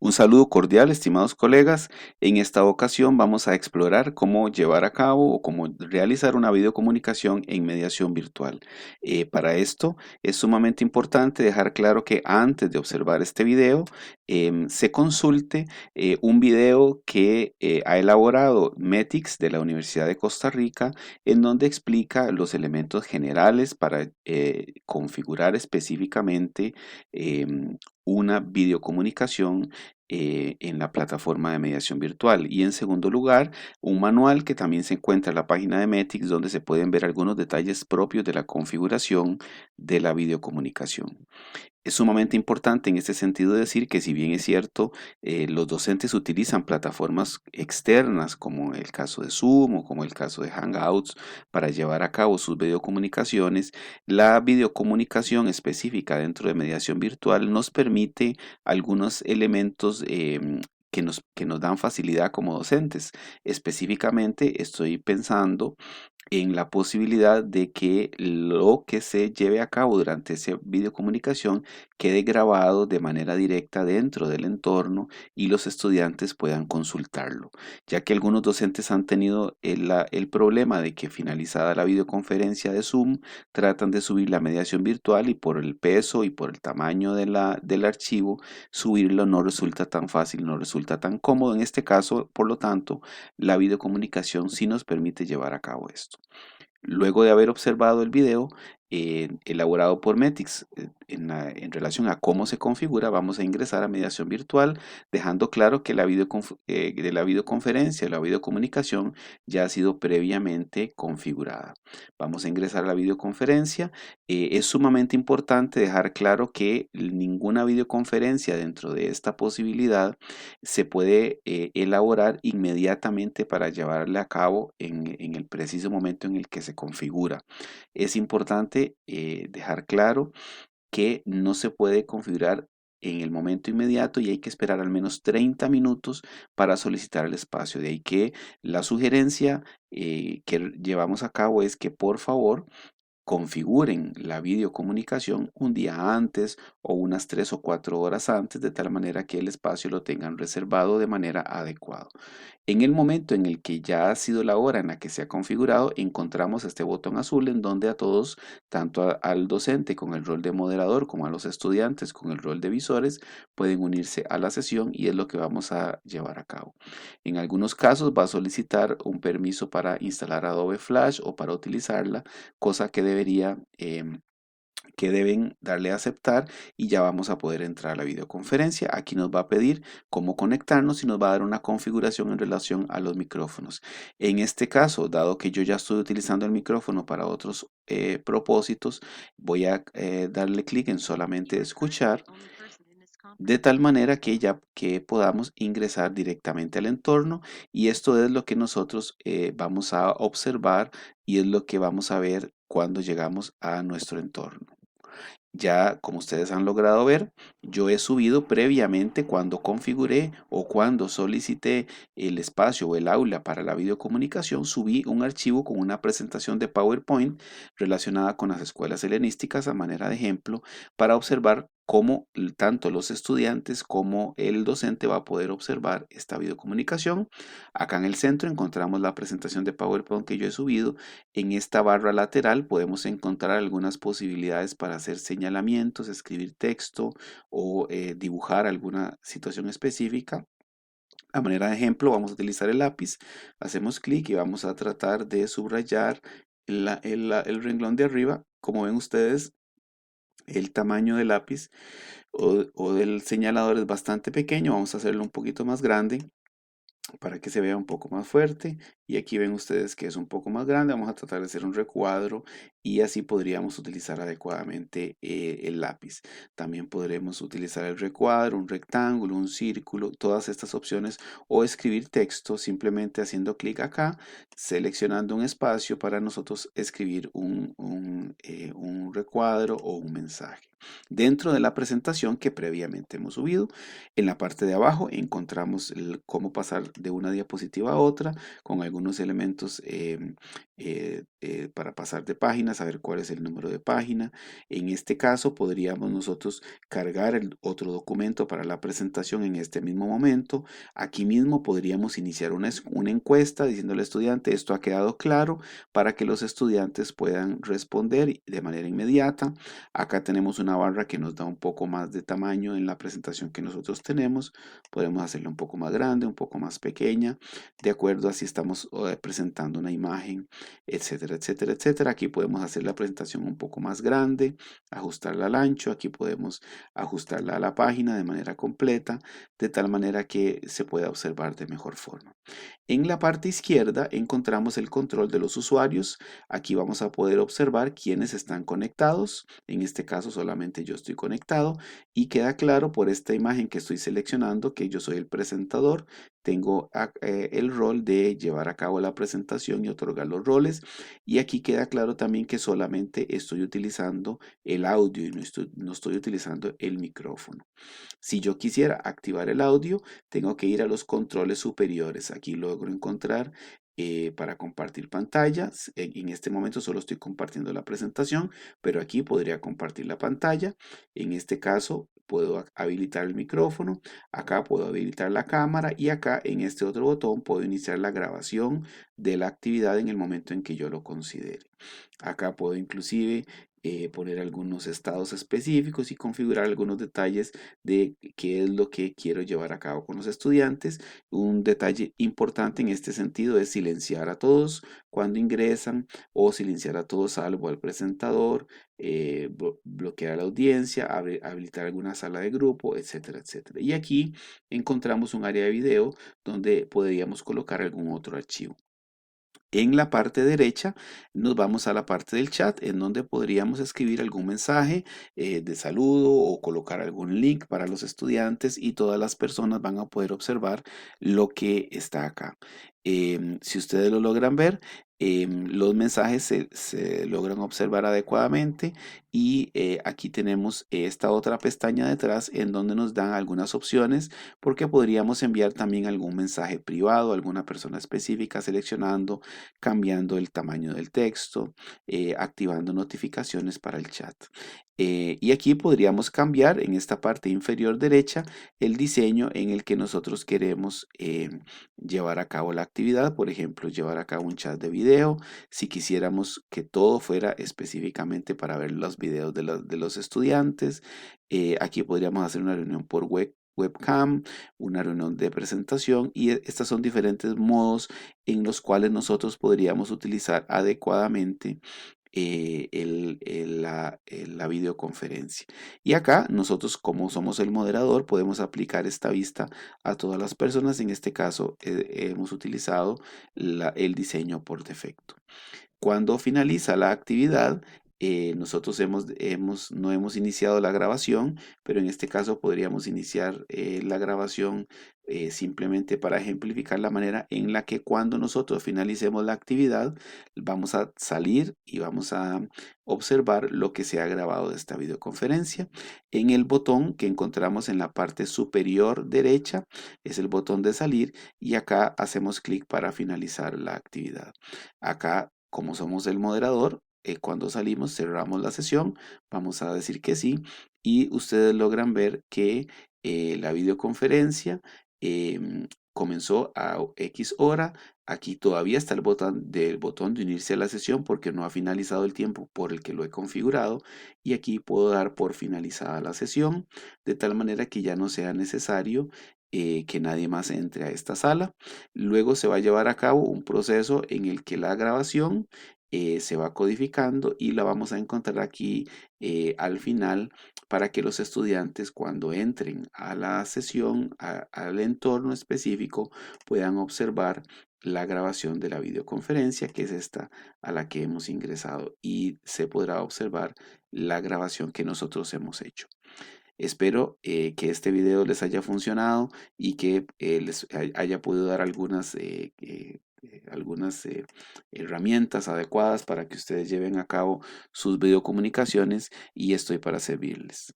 Un saludo cordial, estimados colegas. En esta ocasión vamos a explorar cómo llevar a cabo o cómo realizar una videocomunicación en mediación virtual. Para esto es sumamente importante dejar claro que antes de observar este video, se consulte un video que ha elaborado METIX de la Universidad de Costa Rica, en donde explica los elementos generales para configurar específicamente una videocomunicación en la plataforma de mediación virtual. Y en segundo lugar, un manual que también se encuentra en la página de Metix, donde se pueden ver algunos detalles propios de la configuración de la videocomunicación. Es sumamente importante en este sentido decir que, si bien es cierto, los docentes utilizan plataformas externas como el caso de Zoom o como el caso de Hangouts para llevar a cabo sus videocomunicaciones, la videocomunicación específica dentro de mediación virtual nos permite algunos elementos que nos dan facilidad como docentes. Específicamente estoy pensando en la posibilidad de que lo que se lleve a cabo durante esa videocomunicación quede grabado de manera directa dentro del entorno y los estudiantes puedan consultarlo, ya que algunos docentes han tenido el problema de que, finalizada la videoconferencia de Zoom, tratan de subir la mediación virtual y por el peso y por el tamaño del archivo, subirlo no resulta tan fácil, no resulta tan cómodo. En este caso, por lo tanto, la videocomunicación sí nos permite llevar a cabo esto. Luego de haber observado el video elaborado por Metix en relación a cómo se configura, vamos a ingresar a mediación virtual, dejando claro que de la videoconferencia, la videocomunicación ya ha sido previamente configurada. Vamos a ingresar a la videoconferencia. Es sumamente importante dejar claro que ninguna videoconferencia dentro de esta posibilidad se puede elaborar inmediatamente para llevarle a cabo en el preciso momento en el que se configura. Es importante dejar claro que no se puede configurar en el momento inmediato y hay que esperar al menos 30 minutos para solicitar el espacio. De ahí que la sugerencia que llevamos a cabo es que, por favor, configuren la videocomunicación un día antes o unas 3 o 4 horas antes, de tal manera que el espacio lo tengan reservado de manera adecuada. En el momento en el que ya ha sido la hora en la que se ha configurado, encontramos este botón azul en donde a todos, tanto al docente con el rol de moderador como a los estudiantes con el rol de visores, pueden unirse a la sesión, y es lo que vamos a llevar a cabo. En algunos casos va a solicitar un permiso para instalar Adobe Flash o para utilizarla, cosa que deben darle a aceptar, y ya vamos a poder entrar a la videoconferencia. Aquí nos va a pedir cómo conectarnos y nos va a dar una configuración en relación a los micrófonos. En este caso, dado que yo ya estoy utilizando el micrófono para otros propósitos, voy a darle clic en solamente escuchar, de tal manera que ya que podamos ingresar directamente al entorno, y esto es lo que nosotros vamos a observar y es lo que vamos a ver cuando llegamos a nuestro entorno. Ya, como ustedes han logrado ver, yo he subido previamente, cuando configuré o cuando solicité el espacio o el aula para la videocomunicación, subí un archivo con una presentación de PowerPoint relacionada con las escuelas helenísticas a manera de ejemplo, para observar cómo tanto los estudiantes como el docente va a poder observar esta videocomunicación. Acá en el centro encontramos la presentación de PowerPoint que yo he subido. En esta barra lateral podemos encontrar algunas posibilidades para hacer señalamientos, escribir texto o dibujar alguna situación específica. A manera de ejemplo, vamos a utilizar el lápiz. Hacemos clic y vamos a tratar de subrayar el renglón de arriba. Como ven ustedes, el tamaño del lápiz o del señalador es bastante pequeño. Vamos a hacerlo un poquito más grande para que se vea un poco más fuerte, y aquí ven ustedes que es un poco más grande. Vamos a tratar de hacer un recuadro y así podríamos utilizar adecuadamente el lápiz. También podremos utilizar el recuadro, un rectángulo, un círculo, todas estas opciones, o escribir texto simplemente haciendo clic acá, seleccionando un espacio para nosotros escribir un recuadro o un mensaje dentro de la presentación que previamente hemos subido. En la parte de abajo encontramos cómo pasar de una diapositiva a otra con algunos elementos para pasar de página, saber cuál es el número de página. En este caso podríamos nosotros cargar el otro documento para la presentación en este mismo momento. Aquí mismo podríamos iniciar una encuesta diciendo al estudiante esto ha quedado claro para que los estudiantes puedan responder de manera inmediata. Acá tenemos una barra que nos da un poco más de tamaño en la presentación que nosotros tenemos. Podemos hacerla un poco más grande, un poco más pequeña, de acuerdo a si estamos presentando una imagen, etcétera, etcétera, etcétera. Aquí podemos hacer la presentación un poco más grande, ajustarla al ancho. Aquí podemos ajustarla a la página de manera completa, de tal manera que se pueda observar de mejor forma. En la parte izquierda encontramos el control de los usuarios. Aquí vamos a poder observar quiénes están conectados. En este caso solamente yo estoy conectado y queda claro por esta imagen que estoy seleccionando que yo soy el presentador. Tengo el rol de llevar a cabo la presentación y otorgar los roles. Y aquí queda claro también que solamente estoy utilizando el audio y no estoy utilizando el micrófono. Si yo quisiera activar el audio, tengo que ir a los controles superiores. Aquí logro encontrar para compartir pantallas. En este momento solo estoy compartiendo la presentación, pero aquí podría compartir la pantalla. En este caso puedo habilitar el micrófono, acá puedo habilitar la cámara y acá en este otro botón puedo iniciar la grabación de la actividad en el momento en que yo lo considere. Acá puedo inclusive poner algunos estados específicos y configurar algunos detalles de qué es lo que quiero llevar a cabo con los estudiantes. Un detalle importante en este sentido es silenciar a todos cuando ingresan o silenciar a todos salvo al presentador, bloquear a la audiencia, habilitar alguna sala de grupo, etcétera, etcétera. Y aquí encontramos un área de video donde podríamos colocar algún otro archivo. En la parte derecha nos vamos a la parte del chat en donde podríamos escribir algún mensaje de saludo o colocar algún link para los estudiantes y todas las personas van a poder observar lo que está acá. Si ustedes lo logran ver, los mensajes se logran observar adecuadamente y aquí tenemos esta otra pestaña detrás en donde nos dan algunas opciones porque podríamos enviar también algún mensaje privado a alguna persona específica seleccionando, cambiando el tamaño del texto, activando notificaciones para el chat. Y aquí podríamos cambiar en esta parte inferior derecha el diseño en el que nosotros queremos llevar a cabo la actividad. Por ejemplo, llevar a cabo un chat de video. Si quisiéramos que todo fuera específicamente para ver los videos de los estudiantes, aquí podríamos hacer una reunión por webcam, una reunión de presentación y estas son diferentes modos en los cuales nosotros podríamos utilizar adecuadamente la videoconferencia. Y acá nosotros como somos el moderador podemos aplicar esta vista a todas las personas. En este caso hemos utilizado el diseño por defecto. Cuando finaliza la actividad, nosotros no hemos iniciado la grabación, pero en este caso podríamos iniciar la grabación simplemente para ejemplificar la manera en la que cuando nosotros finalicemos la actividad, vamos a salir y vamos a observar lo que se ha grabado de esta videoconferencia. En el botón que encontramos en la parte superior derecha es el botón de salir y acá hacemos clic para finalizar la actividad. Acá como somos el moderador, cuando salimos cerramos la sesión, vamos a decir que sí y ustedes logran ver que la videoconferencia comenzó a X hora. Aquí todavía está el botón de unirse a la sesión porque no ha finalizado el tiempo por el que lo he configurado y aquí puedo dar por finalizada la sesión de tal manera que ya no sea necesario que nadie más entre a esta sala. Luego se va a llevar a cabo un proceso en el que la grabación se va codificando y la vamos a encontrar aquí al final para que los estudiantes cuando entren a la sesión, al entorno específico, puedan observar la grabación de la videoconferencia, que es esta a la que hemos ingresado y se podrá observar la grabación que nosotros hemos hecho. Espero que este video les haya funcionado y que les haya podido dar algunas herramientas adecuadas para que ustedes lleven a cabo sus videocomunicaciones y estoy para servirles.